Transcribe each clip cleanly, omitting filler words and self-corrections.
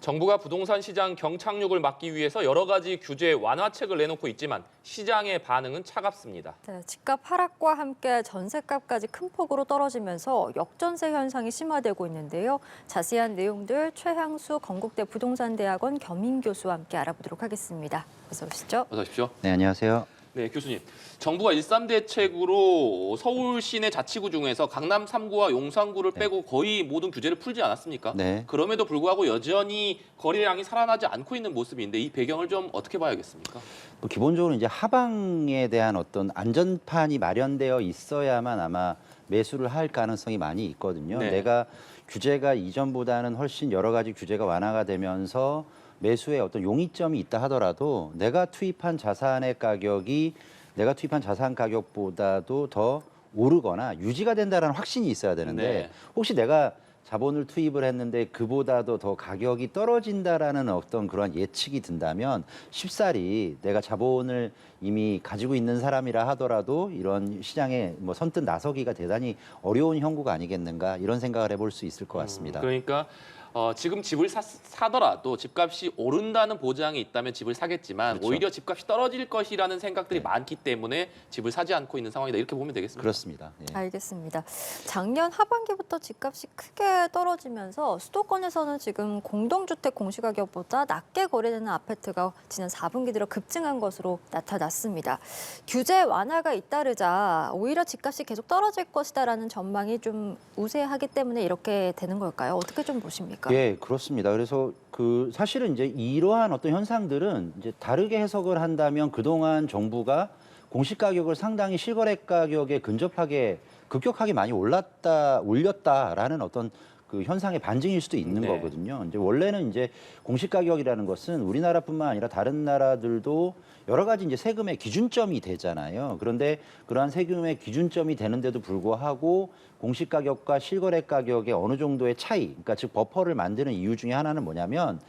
정부가 부동산 시장 경착륙을 막기 위해서 여러 가지 규제 완화책을 내놓고 있지만 시장의 반응은 차갑습니다. 네, 집값 하락과 함께 전셋값까지 큰 폭으로 떨어지면서 역전세 현상이 심화되고 있는데요. 자세한 내용들 최향수 건국대 부동산대학원 겸임 교수와 함께 알아보도록 하겠습니다. 어서 오시죠. 어서 오십시오. 네, 안녕하세요. 네, 교수님. 정부가 1.3 대책으로 서울 시내 자치구 중에서 강남 3구와 용산구를 빼고 거의 모든 규제를 풀지 않았습니까? 네. 그럼에도 불구하고 여전히 거래량이 살아나지 않고 있는 모습인데 이 배경을 좀 어떻게 봐야겠습니까? 기본적으로 이제 하방에 대한 어떤 안전판이 마련되어 있어야만 아마 매수를 할 가능성이 많이 있거든요. 네. 내가 규제가 이전보다는 훨씬 여러 가지 규제가 완화가 되면서 매수에 어떤 용이점이 있다 하더라도 내가 투입한 자산 가격보다도 더 오르거나 유지가 된다는 확신이 있어야 되는데 네. 혹시 내가 자본을 투입을 했는데 그보다도 더 가격이 떨어진다라는 어떤 그런 예측이 든다면 쉽사리 내가 자본을 이미 가지고 있는 사람이라 하더라도 이런 시장에 뭐 선뜻 나서기가 대단히 어려운 형국가 아니겠는가 이런 생각을 해볼 수 있을 것 같습니다. 그러니까 지금 집을 사더라도 집값이 오른다는 보장이 있다면 집을 사겠지만 그렇죠. 오히려 집값이 떨어질 것이라는 생각들이 네. 많기 때문에 집을 사지 않고 있는 상황이다. 이렇게 보면 되겠습니다. 그렇습니다. 예. 알겠습니다. 작년 하반기부터 집값이 크게 떨어지면서 수도권에서는 지금 공동주택 공시가격보다 낮게 거래되는 아파트가 지난 4분기 들어 급증한 것으로 나타났습니다. 규제 완화가 잇따르자 오히려 집값이 계속 떨어질 것이다라는 전망이 좀 우세하기 때문에 이렇게 되는 걸까요? 어떻게 좀 보십니까? 예, 그렇습니다. 그래서 사실은 이제 이러한 어떤 현상들은 이제 다르게 해석을 한다면 그동안 정부가 공시 가격을 상당히 실거래 가격에 근접하게 급격하게 많이 올렸다라는 어떤 그 현상의 반증일 수도 있는 네. 거거든요. 이제 원래는 이제 공시 가격이라는 것은 우리나라뿐만 아니라 다른 나라들도 여러 가지 이제 세금의 기준점이 되잖아요. 그런데 그러한 세금의 기준점이 되는데도 불구하고 공시 가격과 실거래 가격의 어느 정도의 차이, 그러니까 즉 버퍼를 만드는 이유 중에 하나는 뭐냐면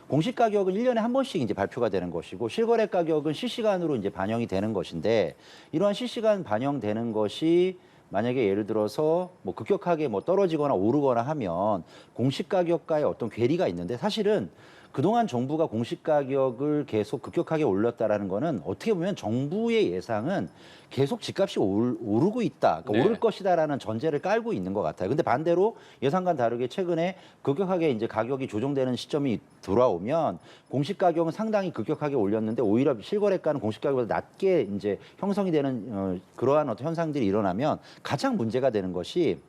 공시 가격은 1년에 한 번씩 이제 발표가 되는 것이고 실거래 가격은 실시간으로 이제 반영이 되는 것인데 이러한 실시간 반영되는 것이 만약에 예를 들어서 뭐 급격하게 뭐 떨어지거나 오르거나 하면 공시 가격과의 어떤 괴리가 있는데 사실은 그동안 정부가 공시 가격을 계속 급격하게 올렸다라는 거는 어떻게 보면 정부의 예상은 계속 집값이 오르고 있다, 그러니까 네. 오를 것이다라는 전제를 깔고 있는 것 같아요. 근데 반대로 예상과는 다르게 최근에 급격하게 이제 가격이 조정되는 시점이 돌아오면 공시 가격은 상당히 급격하게 올렸는데 오히려 실거래가는 공시 가격보다 낮게 이제 형성이 되는 그러한 어떤 현상들이 일어나면 가장 문제가 되는 것이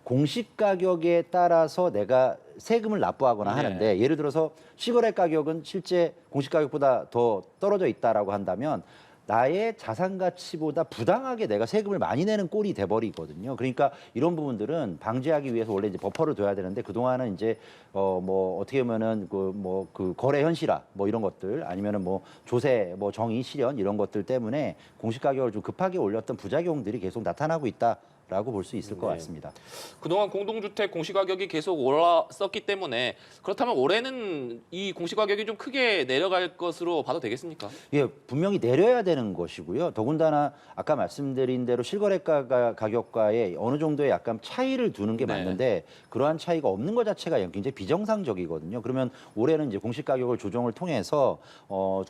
공시 가격에 따라서 내가 세금을 납부하거나 네. 하는데 예를 들어서 실거래 가격은 실제 공시 가격보다 더 떨어져 있다라고 한다면 나의 자산 가치보다 부당하게 내가 세금을 많이 내는 꼴이 돼버리거든요. 그러니까 이런 부분들은 방지하기 위해서 원래 이제 버퍼를 둬야 되는데 그 동안은 이제 뭐 어떻게 보면은 그 거래 현실화 뭐 이런 것들 아니면은 뭐 조세 뭐 정의 실현 이런 것들 때문에 공시 가격을 좀 급하게 올렸던 부작용들이 계속 나타나고 있다. 라고 볼 수 있을 것 네. 같습니다. 그동안 공동주택 공시가격이 계속 올랐었기 때문에 그렇다면 올해는 이 공시가격이 좀 크게 내려갈 것으로 봐도 되겠습니까? 예, 분명히 내려야 되는 것이고요. 더군다나 아까 말씀드린 대로 실거래가 가격과의 어느 정도의 약간 차이를 두는 게 네. 맞는데 그러한 차이가 없는 것 자체가 굉장히 비정상적이거든요. 그러면 올해는 이제 공시가격을 조정을 통해서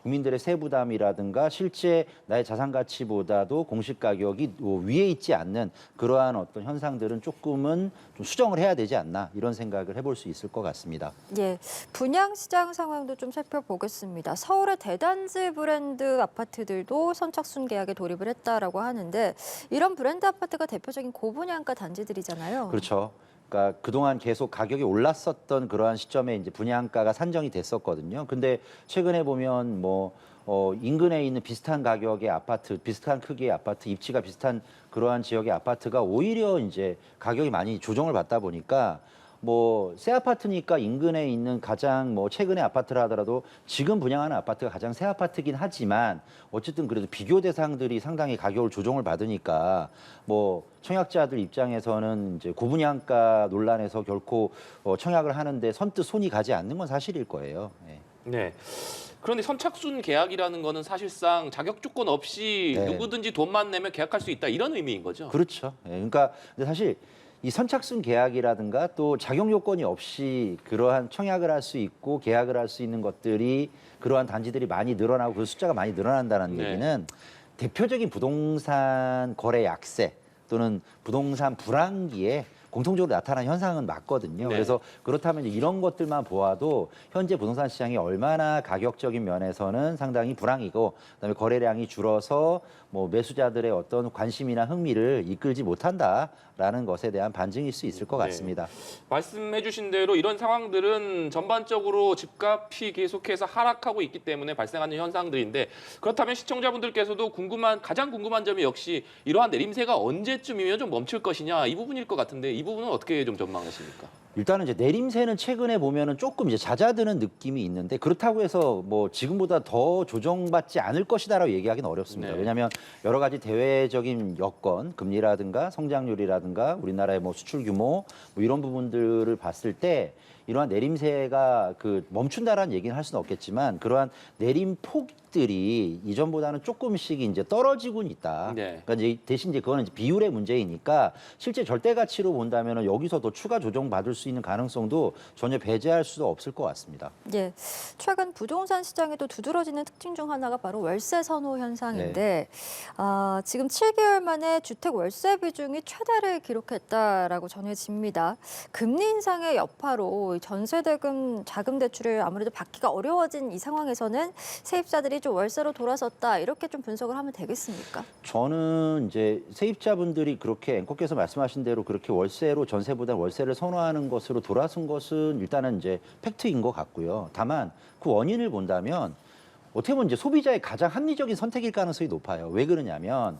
국민들의 세부담이라든가 실제 나의 자산 가치보다도 공시가격이 위에 있지 않는 그러한 어떤 현상들은 조금은 좀 수정을 해야 되지 않나 이런 생각을 해볼 수 있을 것 같습니다. 예, 분양 시장 상황도 좀 살펴보겠습니다. 서울의 대단지 브랜드 아파트들도 선착순 계약에 돌입을 했다라고 하는데 이런 브랜드 아파트가 대표적인 고분양가 단지들이잖아요. 그렇죠. 그러니까 그동안 계속 가격이 올랐었던 그러한 시점에 이제 분양가가 산정이 됐었거든요. 근데 최근에 보면 인근에 있는 비슷한 가격의 아파트, 비슷한 크기의 아파트, 입지가 비슷한 그러한 지역의 아파트가 오히려 이제 가격이 많이 조정을 받다 보니까 새 아파트니까 인근에 있는 가장 최근의 아파트라 하더라도 지금 분양하는 아파트가 가장 새 아파트긴 하지만 어쨌든 그래도 비교 대상들이 상당히 가격을 조정을 받으니까 청약자들 입장에서는 이제 고분양가 논란에서 결코 청약을 하는데 선뜻 손이 가지 않는 건 사실일 거예요. 네. 네. 그런데 선착순 계약이라는 거는 사실상 자격 조건 없이 네. 누구든지 돈만 내면 계약할 수 있다 이런 의미인 거죠. 그렇죠. 예, 그러니까 근데 사실 이 선착순 계약이라든가 또 작용 요건이 없이 그러한 청약을 할 수 있고 계약을 할 수 있는 것들이 그러한 단지들이 많이 늘어나고 그 숫자가 많이 늘어난다는 네. 얘기는 대표적인 부동산 거래 약세 또는 부동산 불황기에 공통적으로 나타난 현상은 맞거든요. 네. 그래서 그렇다면 이제 이런 것들만 보아도 현재 부동산 시장이 얼마나 가격적인 면에서는 상당히 불황이고 그다음에 거래량이 줄어서 뭐 매수자들의 어떤 관심이나 흥미를 이끌지 못한다라는 것에 대한 반증일 수 있을 것 네. 같습니다. 말씀해주신 대로 이런 상황들은 전반적으로 집값이 계속해서 하락하고 있기 때문에 발생하는 현상들인데 그렇다면 시청자분들께서도 가장 궁금한 점이 역시 이러한 내림세가 언제쯤이면 좀 멈출 것이냐 이 부분일 것 같은데 이 부분은 어떻게 좀 전망하십니까? 일단은 이제 내림세는 최근에 보면은 조금 이제 잦아드는 느낌이 있는데 그렇다고 해서 뭐 지금보다 더 조정받지 않을 것이다라고 얘기하기는 어렵습니다. 네. 왜냐하면 여러 가지 대외적인 여건, 금리라든가 성장률이라든가 우리나라의 뭐 수출 규모 뭐 이런 부분들을 봤을 때 이러한 내림세가 멈춘다라는 얘기는 할 수는 없겠지만 그러한 내림 폭들이 이전보다는 조금씩 이제 떨어지고는 있다. 네. 그러니까 이제 대신 이제 그거는 이제 비율의 문제이니까 실제 절대 가치로 본다면은 여기서 더 추가 조정 받을 수 있는 가능성도 전혀 배제할 수도 없을 것 같습니다. 예, 최근 부동산 시장에도 두드러지는 특징 중 하나가 바로 월세 선호 현상인데 지금 7개월 만에 주택 월세 비중이 최다를 기록했다라고 전해집니다. 금리 인상의 여파로 전세대금 자금 대출을 아무래도 받기가 어려워진 이 상황에서는 세입자들이 좀 월세로 돌아섰다 이렇게 좀 분석을 하면 되겠습니까? 저는 이제 세입자분들이 그렇게 앵커께서 말씀하신 대로 그렇게 월세로 전세보다 월세를 선호하는 것으로 돌아선 것은 일단은 이제 팩트인 것 같고요. 다만 그 원인을 본다면 어떻게 보면 이제 소비자의 가장 합리적인 선택일 가능성이 높아요. 왜 그러냐면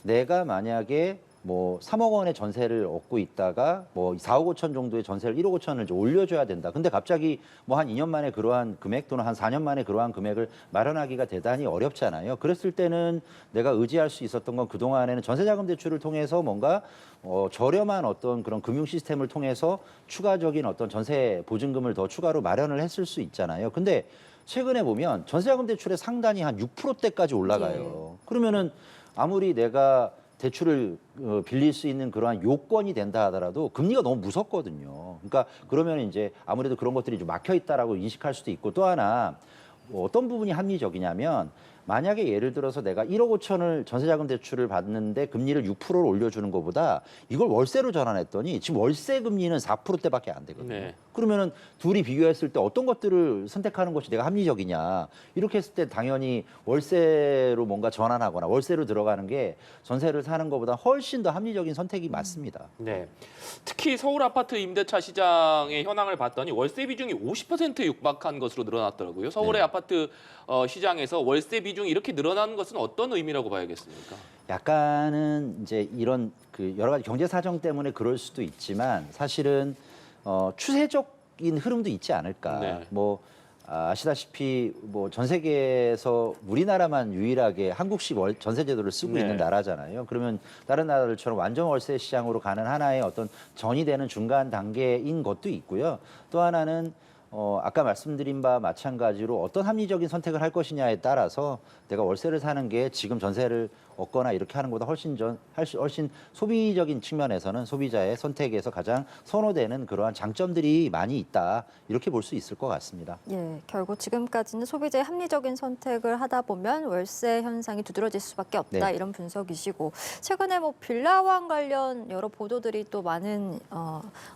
내가 만약에 뭐 3억 원의 전세를 얻고 있다가 뭐 4억 5천 정도의 전세를 1억 5천을 이제 올려줘야 된다. 근데 갑자기 뭐 한 2년 만에 그러한 금액 또는 한 4년 만에 그러한 금액을 마련하기가 대단히 어렵잖아요. 그랬을 때는 내가 의지할 수 있었던 건 그동안에는 전세자금 대출을 통해서 뭔가 저렴한 어떤 그런 금융 시스템을 통해서 추가적인 어떤 전세 보증금을 더 추가로 마련을 했을 수 있잖아요. 근데 최근에 보면 전세자금 대출의 상단이 한 6%대까지 올라가요. 그러면은 아무리 내가 대출을 빌릴 수 있는 그러한 요건이 된다 하더라도 금리가 너무 무섭거든요. 그러니까 그러면 이제 아무래도 그런 것들이 좀 막혀 있다라고 인식할 수도 있고 또 하나 어떤 부분이 합리적이냐면 만약에 예를 들어서 내가 1억 5천을 전세자금 대출을 받는데 금리를 6%를 올려주는 것보다 이걸 월세로 전환했더니 지금 월세 금리는 4%대밖에 안 되거든요. 네. 그러면은 둘이 비교했을 때 어떤 것들을 선택하는 것이 내가 합리적이냐 이렇게 했을 때 당연히 월세로 뭔가 전환하거나 월세로 들어가는 게 전세를 사는 것보다 훨씬 더 합리적인 선택이 맞습니다. 네. 특히 서울 아파트 임대차 시장의 현황을 봤더니 월세 비중이 50%에 육박한 것으로 늘어났더라고요. 서울의 네. 아파트 시장에서 월세 비중이 이렇게 늘어나는 것은 어떤 의미라고 봐야겠습니까? 약간은 이제 이런 여러 가지 경제 사정 때문에 그럴 수도 있지만 사실은 추세적인 흐름도 있지 않을까. 네. 뭐 아시다시피 뭐 전 세계에서 우리나라만 유일하게 한국식 전세 제도를 쓰고 네. 있는 나라잖아요. 그러면 다른 나라들처럼 완전 월세 시장으로 가는 하나의 어떤 전이 되는 중간 단계인 것도 있고요. 또 하나는 아까 말씀드린 바와 마찬가지로 어떤 합리적인 선택을 할 것이냐에 따라서 내가 월세를 사는 게 지금 전세를 얻거나 이렇게 하는 것보다 훨씬 소비적인 측면에서는 소비자의 선택에서 가장 선호되는 그러한 장점들이 많이 있다. 이렇게 볼 수 있을 것 같습니다. 예, 결국 지금까지는 소비자의 합리적인 선택을 하다 보면 월세 현상이 두드러질 수밖에 없다 네. 이런 분석이시고 최근에 뭐 빌라왕 관련 여러 보도들이 또 많은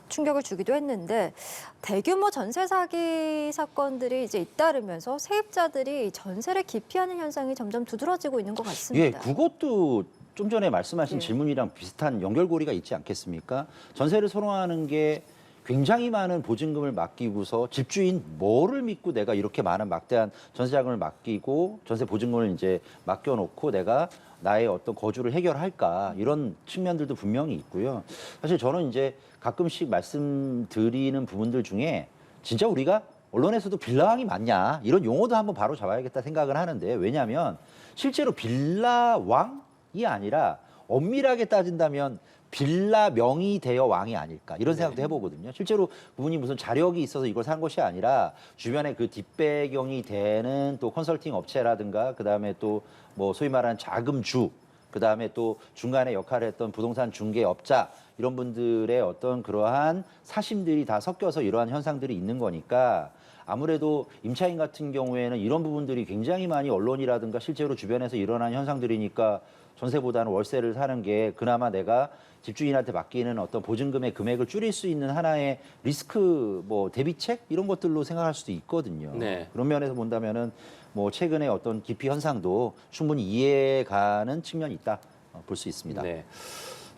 충격을 주기도 했는데 대규모 전세 사기 사건들이 이제 잇따르면서 세입자들이 전세를 기피하는 현상이 점점 두드러지고 있는 것 같습니다. 예, 그것도 좀 전에 말씀하신 예. 질문이랑 비슷한 연결고리가 있지 않겠습니까? 전세를 선호하는 게 굉장히 많은 보증금을 맡기고서 집주인 뭐를 믿고 내가 이렇게 많은 막대한 전세 자금을 맡기고 전세 보증금을 이제 맡겨놓고 내가 나의 어떤 거주를 해결할까 이런 측면들도 분명히 있고요. 사실 저는 이제 가끔씩 말씀드리는 부분들 중에 진짜 우리가 언론에서도 빌라왕이 맞냐 이런 용어도 한번 바로 잡아야겠다 생각을 하는데 왜냐하면 실제로 빌라왕이 아니라 엄밀하게 따진다면 빌라 명의 대여 왕이 아닐까 이런 생각도 해보거든요. 실제로 그분이 무슨 자력이 있어서 이걸 산 것이 아니라 주변에 그 뒷배경이 되는 또 컨설팅 업체라든가 그다음에 또 뭐 소위 말하는 자금주 그다음에 또 중간에 역할을 했던 부동산 중개업자 이런 분들의 어떤 그러한 사심들이 다 섞여서 이러한 현상들이 있는 거니까 아무래도 임차인 같은 경우에는 이런 부분들이 굉장히 많이 언론이라든가 실제로 주변에서 일어나는 현상들이니까 전세보다는 월세를 사는 게 그나마 내가 집주인한테 맡기는 어떤 보증금의 금액을 줄일 수 있는 하나의 리스크 뭐 대비책 이런 것들로 생각할 수도 있거든요. 네. 그런 면에서 본다면은 뭐 최근에 어떤 기피 현상도 충분히 이해가는 측면이 있다 볼 수 있습니다. 네.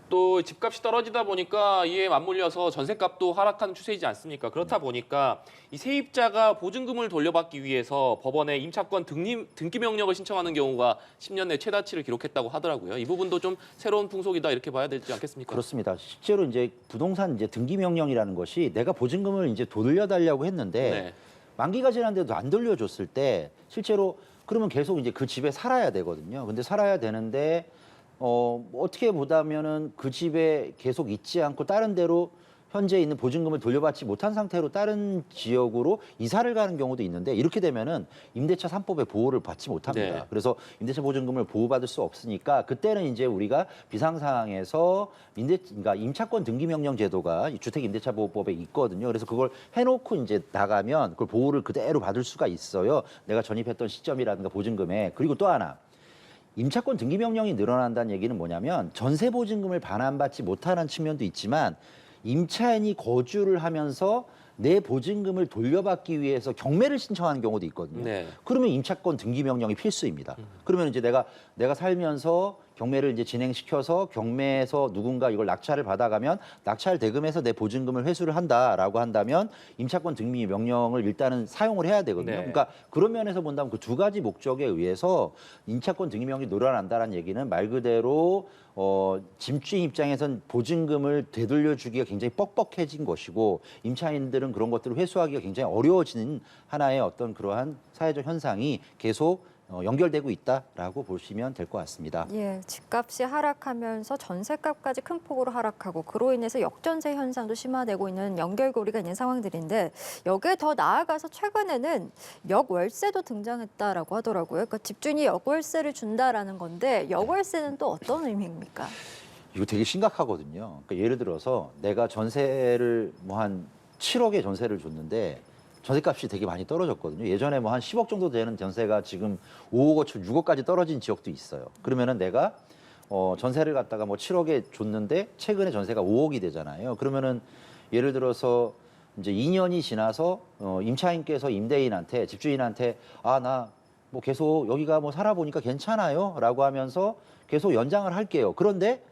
또 집값이 떨어지다 보니까 이에 맞물려서 전셋값도 하락하는 추세이지 않습니까? 그렇다 보니까 이 세입자가 보증금을 돌려받기 위해서 법원에 임차권 등기 명령을 신청하는 경우가 10년 내 최다치를 기록했다고 하더라고요. 이 부분도 좀 새로운 풍속이다 이렇게 봐야 되지 않겠습니까? 그렇습니다. 실제로 이제 부동산 이제 등기 명령이라는 것이 내가 보증금을 이제 돌려달라고 했는데 네. 만기가 지났는데도 안 돌려줬을 때 실제로 그러면 계속 이제 그 집에 살아야 되거든요. 근데 살아야 되는데 어떻게 보다면은 그 집에 계속 있지 않고 다른 데로 현재 있는 보증금을 돌려받지 못한 상태로 다른 지역으로 이사를 가는 경우도 있는데 이렇게 되면은 임대차 3법의 보호를 받지 못합니다. 네. 그래서 임대차 보증금을 보호받을 수 없으니까 그때는 이제 우리가 비상 상황에서 그러니까 임차권 등기 명령 제도가 이 주택 임대차 보호법에 있거든요. 그래서 그걸 해놓고 이제 나가면 그걸 보호를 그대로 받을 수가 있어요. 내가 전입했던 시점이라든가 보증금에. 그리고 또 하나. 임차권 등기 명령이 늘어난다는 얘기는 뭐냐면 전세 보증금을 반환받지 못하는 측면도 있지만 임차인이 거주를 하면서 내 보증금을 돌려받기 위해서 경매를 신청하는 경우도 있거든요. 네. 그러면 임차권 등기 명령이 필수입니다. 그러면 이제 내가 살면서 경매를 이제 진행시켜서 경매에서 누군가 이걸 낙찰을 받아가면 낙찰 대금에서 내 보증금을 회수를 한다라고 한다면 임차권 등기 명령을 일단은 사용을 해야 되거든요. 네. 그러니까 그런 면에서 본다면 그 두 가지 목적에 의해서 임차권 등기 명령이 늘어난다는 얘기는 말 그대로 집주인 입장에선 보증금을 되돌려주기가 굉장히 뻑뻑해진 것이고 임차인들은 그런 것들을 회수하기가 굉장히 어려워지는 하나의 어떤 그러한 사회적 현상이 계속 연결되고 있다라고 보시면 될 것 같습니다. 예, 집값이 하락하면서 전셋값까지 큰 폭으로 하락하고 그로 인해서 역전세 현상도 심화되고 있는 연결고리가 있는 상황들인데 여기에 더 나아가서 최근에는 역월세도 등장했다라고 하더라고요. 그러니까 집주인이 역월세를 준다라는 건데 역월세는 또 어떤 의미입니까? 이거 되게 심각하거든요. 그러니까 예를 들어서 내가 전세를 뭐 한 7억의 전세를 줬는데 전세값이 되게 많이 떨어졌거든요. 예전에 뭐 한 10억 정도 되는 전세가 지금 5억, 6억까지 떨어진 지역도 있어요. 그러면은 내가 전세를 갖다가 뭐 7억에 줬는데 최근에 전세가 5억이 되잖아요. 그러면은 예를 들어서 이제 2년이 지나서 임차인께서 임대인한테 집주인한테 나 뭐 계속 여기가 뭐 살아보니까 괜찮아요라고 하면서 계속 연장을 할게요. 그런데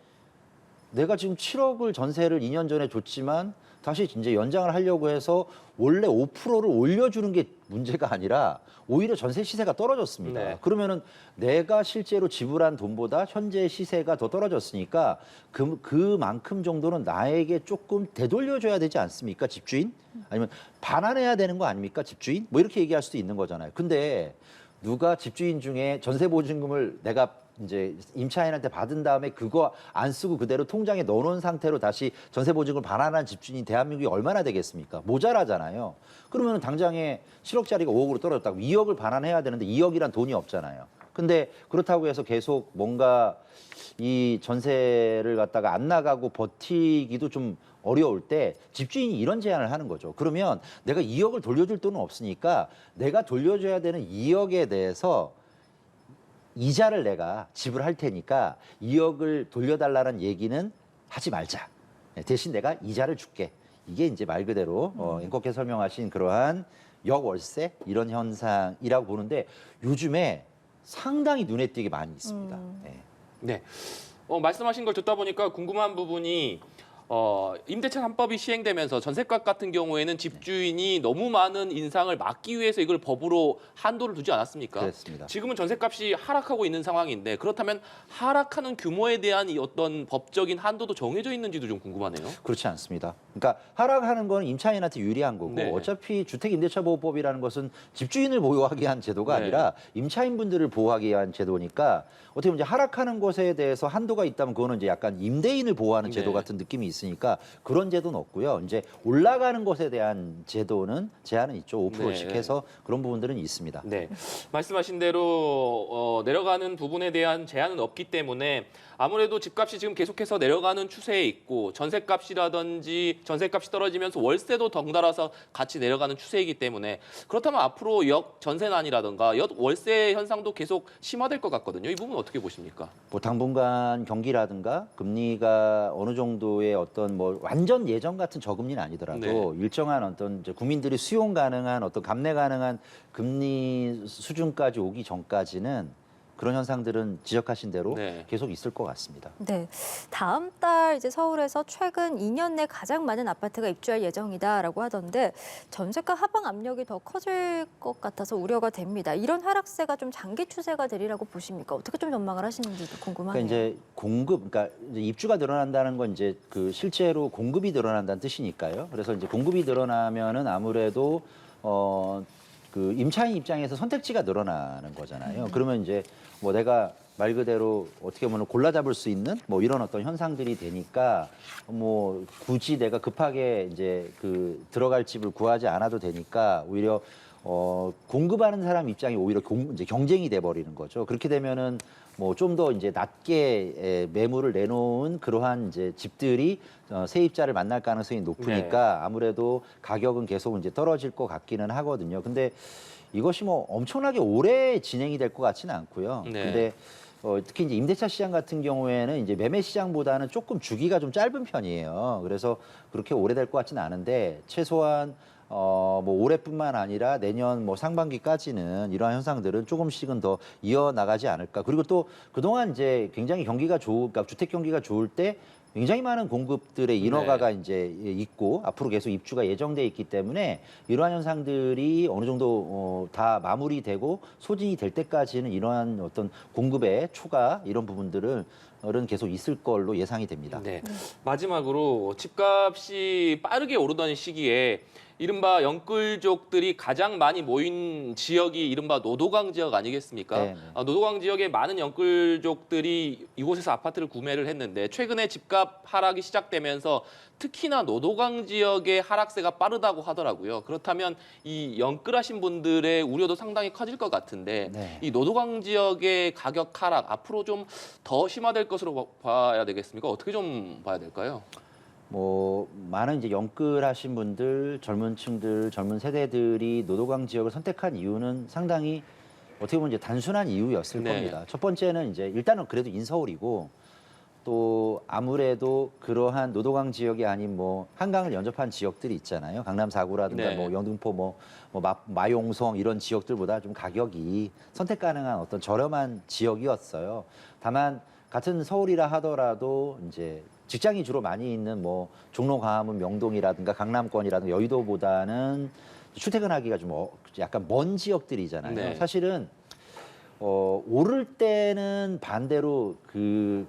내가 지금 7억을 전세를 2년 전에 줬지만 다시 이제 연장을 하려고 해서 원래 5%를 올려주는 게 문제가 아니라 오히려 전세 시세가 떨어졌습니다. 네. 그러면은 내가 실제로 지불한 돈보다 현재 시세가 더 떨어졌으니까 그만큼 정도는 나에게 조금 되돌려줘야 되지 않습니까, 집주인? 아니면 반환해야 되는 거 아닙니까, 집주인? 뭐 이렇게 얘기할 수도 있는 거잖아요. 근데 누가 집주인 중에 전세 보증금을 내가 이제 임차인한테 받은 다음에 그거 안 쓰고 그대로 통장에 넣어놓은 상태로 다시 전세 보증금을 반환한 집주인이 대한민국에 얼마나 되겠습니까? 모자라잖아요. 그러면 당장에 7억짜리가 5억으로 떨어졌다고 2억을 반환해야 되는데 2억이란 돈이 없잖아요. 근데 그렇다고 해서 계속 뭔가 이 전세를 갖다가 안 나가고 버티기도 좀 어려울 때 집주인이 이런 제안을 하는 거죠. 그러면 내가 2억을 돌려줄 돈은 없으니까 내가 돌려줘야 되는 2억에 대해서 이자를 내가 지불할 테니까 2억을 돌려달라는 얘기는 하지 말자. 대신 내가 이자를 줄게. 이게 이제 말 그대로 앵커께서 설명하신 그러한 역월세 이런 현상이라고 보는데 요즘에 상당히 눈에 띄게 많이 있습니다. 네. 네. 말씀하신 걸 듣다 보니까 궁금한 부분이 임대차 3법이 시행되면서 전셋값 같은 경우에는 집주인이 너무 많은 인상을 막기 위해서 이걸 법으로 한도를 두지 않았습니까? 그렇습니다. 지금은 전셋값이 하락하고 있는 상황인데 그렇다면 하락하는 규모에 대한 이 어떤 법적인 한도도 정해져 있는지도 좀 궁금하네요. 그렇지 않습니다. 그러니까 하락하는 건 임차인한테 유리한 거고 네. 어차피 주택임대차보호법이라는 것은 집주인을 보호하기 위한 제도가 네. 아니라 임차인분들을 보호하기 위한 제도니까 어떻게 보면 이제 하락하는 것에 대해서 한도가 있다면 그거는 이제 약간 임대인을 보호하는 제도 네. 같은 느낌이 있을 있으니까 그런 제도는 없고요. 이제 올라가는 것에 대한 제한은 있죠. 5%씩 네. 해서 그런 부분들은 있습니다. 네, 말씀하신 대로 내려가는 부분에 대한 제한은 없기 때문에 아무래도 집값이 지금 계속해서 내려가는 추세에 있고 전세값이 떨어지면서 월세도 덩달아서 같이 내려가는 추세이기 때문에 그렇다면 앞으로 역전세난이라든가 역월세 현상도 계속 심화될 것 같거든요. 이 부분 어떻게 보십니까? 뭐 당분간 경기라든가 금리가 어느 정도의 어떤 뭐 완전 예전 같은 저금리는 아니더라도 일정한 어떤 이제 국민들이 수용 가능한 어떤 감내 가능한 금리 수준까지 오기 전까지는 그런 현상들은 지적하신 대로 네. 계속 있을 것 같습니다. 네, 다음 달 이제 서울에서 최근 2년 내 가장 많은 아파트가 입주할 예정이다라고 하던데 전세가 하방 압력이 더 커질 것 같아서 우려가 됩니다. 이런 하락세가 좀 장기 추세가 되리라고 보십니까? 어떻게 좀 전망을 하시는지도 궁금하네요. 그러니까 이제 그러니까 이제 입주가 늘어난다는 건 이제 그 실제로 공급이 늘어난다는 뜻이니까요. 그래서 이제 공급이 늘어나면은 아무래도 그 임차인 입장에서 선택지가 늘어나는 거잖아요. 그러면 이제 뭐 내가 말 그대로 어떻게 보면 골라 잡을 수 있는 뭐 이런 어떤 현상들이 되니까 뭐 굳이 내가 급하게 이제 그 들어갈 집을 구하지 않아도 되니까 오히려 공급하는 사람 입장이 오히려 이제 경쟁이 돼 버리는 거죠. 그렇게 되면은 뭐 좀 더 이제 낮게 매물을 내놓은 그러한 이제 집들이 세입자를 만날 가능성이 높으니까 아무래도 가격은 계속 이제 떨어질 것 같기는 하거든요. 근데 이것이 뭐 엄청나게 오래 진행이 될 것 같지는 않고요. 네. 근데 특히 이제 임대차 시장 같은 경우에는 이제 매매 시장보다는 조금 주기가 좀 짧은 편이에요. 그래서 그렇게 오래될 것 같지는 않은데 최소한 뭐 올해뿐만 아니라 내년 뭐 상반기까지는 이러한 현상들은 조금씩은 더 이어나가지 않을까. 그리고 또 그동안 이제 굉장히 그러니까 주택 경기가 좋을 때 굉장히 많은 공급들의 인허가가 이제 있고 앞으로 계속 입주가 예정돼 있기 때문에 이러한 현상들이 어느 정도 다 마무리되고 소진이 될 때까지는 이러한 어떤 공급의 초과 이런 부분들은 계속 있을 걸로 예상이 됩니다. 네. 마지막으로 집값이 빠르게 오르던 시기에 이른바 영끌족들이 가장 많이 모인 지역이 이른바 노도강 지역 아니겠습니까? 네, 네. 노도강 지역의 많은 영끌족들이 이곳에서 아파트를 구매를 했는데 최근에 집값 하락이 시작되면서 특히나 노도강 지역의 하락세가 빠르다고 하더라고요. 그렇다면 이 영끌하신 분들의 우려도 상당히 커질 것 같은데 네. 이 노도강 지역의 가격 하락 앞으로 좀 더 심화될 것으로 봐야 되겠습니까? 어떻게 좀 봐야 될까요? 뭐 많은 이제 영끌하신 분들, 젊은 세대들이 노도강 지역을 선택한 이유는 상당히 어떻게 보면 이제 단순한 이유였을 네. 겁니다. 첫 번째는 이제 일단은 그래도 인서울이고 또 아무래도 그러한 노도강 지역이 아닌 뭐 한강을 연접한 지역들이 있잖아요. 강남 4구라든가 네. 뭐 영등포 뭐 마용성 이런 지역들보다 좀 가격이 선택 가능한 어떤 저렴한 지역이었어요. 다만 같은 서울이라 하더라도 이제 직장이 주로 많이 있는 뭐 종로, 광화문, 명동이라든가 강남권이라든가 여의도보다는 출퇴근하기가 좀 약간 먼 지역들이잖아요. 네. 사실은 오를 때는 반대로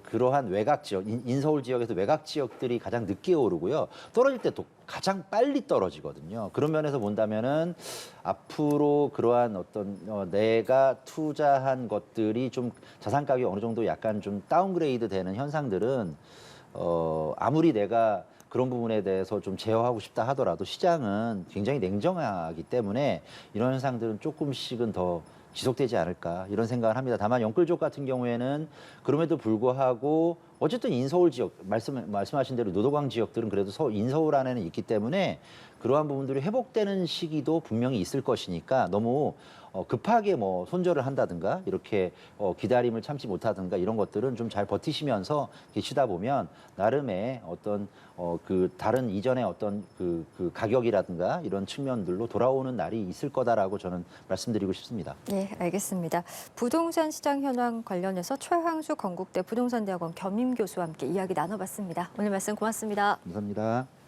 그러한 외곽 지역, 인서울 지역에서 외곽 지역들이 가장 늦게 오르고요. 떨어질 때 또 가장 빨리 떨어지거든요. 그런 면에서 본다면은 앞으로 그러한 어떤 내가 투자한 것들이 좀 자산 가격이 어느 정도 약간 좀 다운그레이드 되는 현상들은 아무리 내가 그런 부분에 대해서 좀 제어하고 싶다 하더라도 시장은 굉장히 냉정하기 때문에 이런 현상들은 조금씩은 더 지속되지 않을까 이런 생각을 합니다. 다만 영끌족 같은 경우에는 그럼에도 불구하고 어쨌든 인서울 지역 말씀하신 대로 노도강 지역들은 그래도 인서울 안에는 있기 때문에 그러한 부분들이 회복되는 시기도 분명히 있을 것이니까 너무 급하게 뭐 손절을 한다든가 이렇게 기다림을 참지 못하든가 이런 것들은 좀 잘 버티시면서 계시다 보면 나름의 어떤 그 다른 이전의 어떤 그 가격이라든가 이런 측면들로 돌아오는 날이 있을 거다라고 저는 말씀드리고 싶습니다. 네, 알겠습니다. 부동산 시장 현황 관련해서 최항수 건국대 부동산대학원 겸임 교수와 함께 이야기 나눠봤습니다. 오늘 말씀 고맙습니다. 감사합니다.